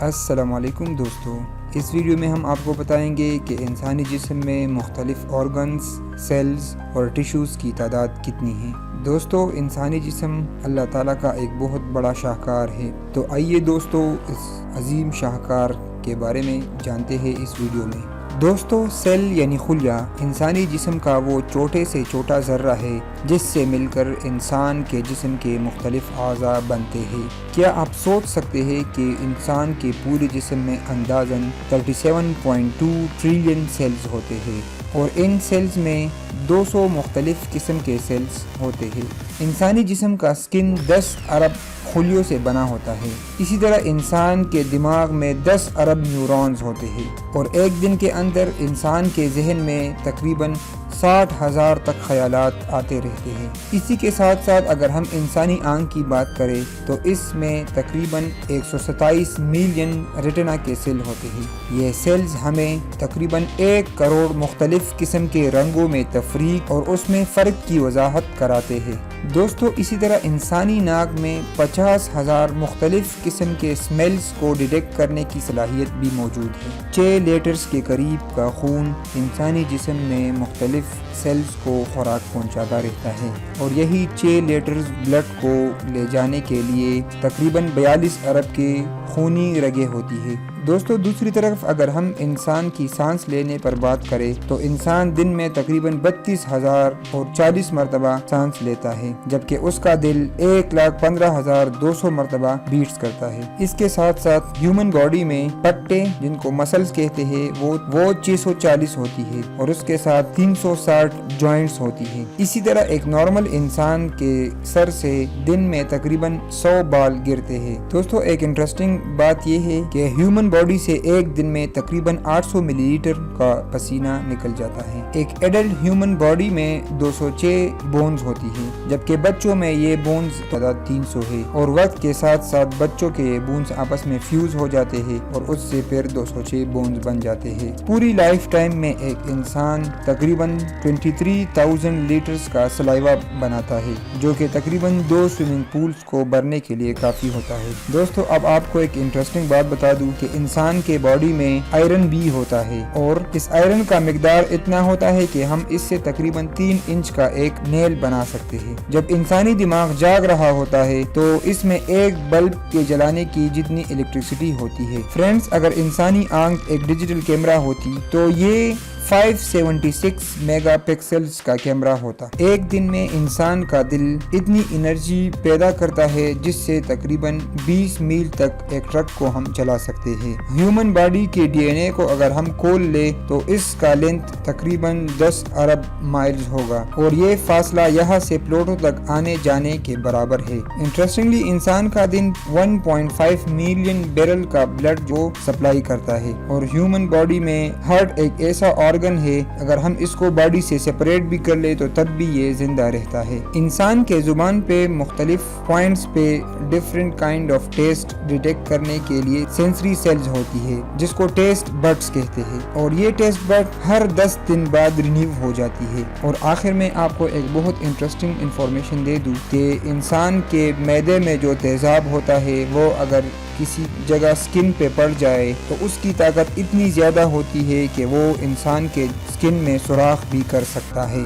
السلام علیکم دوستو، اس ویڈیو میں ہم آپ کو بتائیں گے کہ انسانی جسم میں مختلف آرگنز، سیلز اور ٹیشوز کی تعداد کتنی ہے۔ دوستو، انسانی جسم اللہ تعالیٰ کا ایک بہت بڑا شاہکار ہے، تو آئیے دوستو اس عظیم شاہکار کے بارے میں جانتے ہیں اس ویڈیو میں۔ دوستو، سیل یعنی خلیہ انسانی جسم کا وہ چھوٹے سے چھوٹا ذرہ ہے جس سے مل کر انسان کے جسم کے مختلف اعضاء بنتے ہیں۔ کیا آپ سوچ سکتے ہیں کہ انسان کے پورے جسم میں اندازاً 37.2 ٹریلین سیلز ہوتے ہیں اور ان سیلز میں 200 مختلف قسم کے سیلز ہوتے ہیں۔ انسانی جسم کا سکن 10 ارب خلیوں سے بنا ہوتا ہے۔ اسی طرح انسان کے دماغ میں 10 ارب نیورونز ہوتے ہیں اور ایک دن کے اندر انسان کے ذہن میں تقریباً 60,000 تک خیالات آتے رہتے ہیں۔ اسی کے ساتھ ساتھ اگر ہم انسانی آنکھ کی بات کریں تو اس میں تقریباً 127 ملین ریٹنا کے سیل ہوتے ہیں۔ یہ سیلز ہمیں تقریباً 1 کروڑ مختلف قسم کے رنگوں میں تفریق اور اس میں فرق کی وضاحت کراتے ہیں۔ دوستو، اسی طرح انسانی ناک میں 50,000 مختلف قسم کے سمیلز کو ڈیٹیکٹ کرنے کی صلاحیت بھی موجود ہے۔ 6 لیٹرز کے قریب کا خون انسانی جسم میں مختلف سیلز کو خوراک پہنچاتا رہتا ہے اور یہی 6 لیٹرز بلڈ کو لے جانے کے لیے تقریباً 42 ارب کے خونی رگیں ہوتی ہے۔ دوستو، دوسری طرف اگر ہم انسان کی سانس لینے پر بات کریں تو انسان دن میں تقریباً 32,040 مرتبہ سانس لیتا ہے، جبکہ اس کا دل 1,15,200 مرتبہ بیٹس کرتا ہے۔ اس کے ساتھ ساتھ ہیومن باڈی میں پٹے جن کو مسلز کہتے ہیں وہ 640 ہوتی ہے اور اس کے ساتھ 360 جوائنٹس ہوتی ہیں۔ اسی طرح ایک نارمل انسان کے سر سے دن میں تقریباً 100 بال گرتے ہیں۔ دوستو، ایک انٹرسٹنگ بات یہ ہے کہ ہیومن باڈی سے ایک دن میں تقریباً 800 ملی لیٹر کا پسینہ نکل جاتا ہے۔ ایک ایڈلٹ ہیومن باڈی میں 206 بونز ہوتی ہیں، جبکہ بچوں میں یہ بونز تعداد 300 ہے اور وقت کے ساتھ ساتھ بچوں کے بونز آپس میں فیوز ہو جاتے ہیں اور اس سے پھر 206 بونز بن جاتے ہیں۔ پوری لائف ٹائم میں ایک انسان تقریباً 23,000 لیٹرز کا سلائیوا بناتا ہے، جو کہ تقریباً 2 سوئمنگ پولز کو بھرنے کے لیے کافی ہوتا ہے۔ دوستو، اب آپ کو ایک انٹرسٹنگ بات بتا دوں کہ انسان کے باڈی میں آئرن بھی ہوتا ہے اور اس آئرن کا مقدار اتنا ہوتا ہے کہ ہم اس سے تقریباً 3 انچ کا ایک نیل بنا سکتے ہیں۔ جب انسانی دماغ جاگ رہا ہوتا ہے تو اس میں ایک بلب کے جلانے کی جتنی الیکٹریسٹی ہوتی ہے۔ فرینڈز، اگر انسانی آنکھ ایک ڈیجیٹل کیمرہ ہوتی تو یہ 576 میگا پکسلز کا کیمرہ ہوتا۔ ایک دن میں انسان کا دل اتنی انرجی پیدا کرتا ہے جس سے تقریباً 20 میل تک ایک ٹرک کو ہم چلا سکتے ہیں۔ ہیومن باڈی کے ڈی این اے کو اگر ہم کھول لیں تو اس کا لینتھ تقریباً 10 ارب مائلز ہوگا اور یہ فاصلہ یہاں سے پلوٹو تک آنے جانے کے برابر ہے۔ انٹرسٹنگلی، انسان کا دن 1.5 ملین بیرل کا بلڈ جو سپلائی کرتا ہے اور ہیومن باڈی میں ہارٹ ایک ایسا آرگن ہے، اگر ہم اس کو باڈی سے سپریٹ بھی کر لے تو تب بھی یہ زندہ رہتا ہے۔ انسان کے زبان پہ مختلف پوائنٹس پہ different kind of test detect کرنے کے لیے سینسری سیلز ہوتی ہے جس کو ٹیسٹ بڈز کہتے ہیں اور یہ ٹیسٹ بڈ ہر 10 دن بعد رینیو ہو جاتی ہے۔ اور آخر میں آپ کو ایک بہت انٹرسٹنگ انفارمیشن دے دوں کہ انسان کے معدے میں جو تیزاب ہوتا ہے وہ اگر کسی جگہ سکن پہ پڑ جائے تو اس کی طاقت اتنی زیادہ ہوتی ہے کہ وہ انسان کے سکن میں سوراخ بھی کر سکتا ہے۔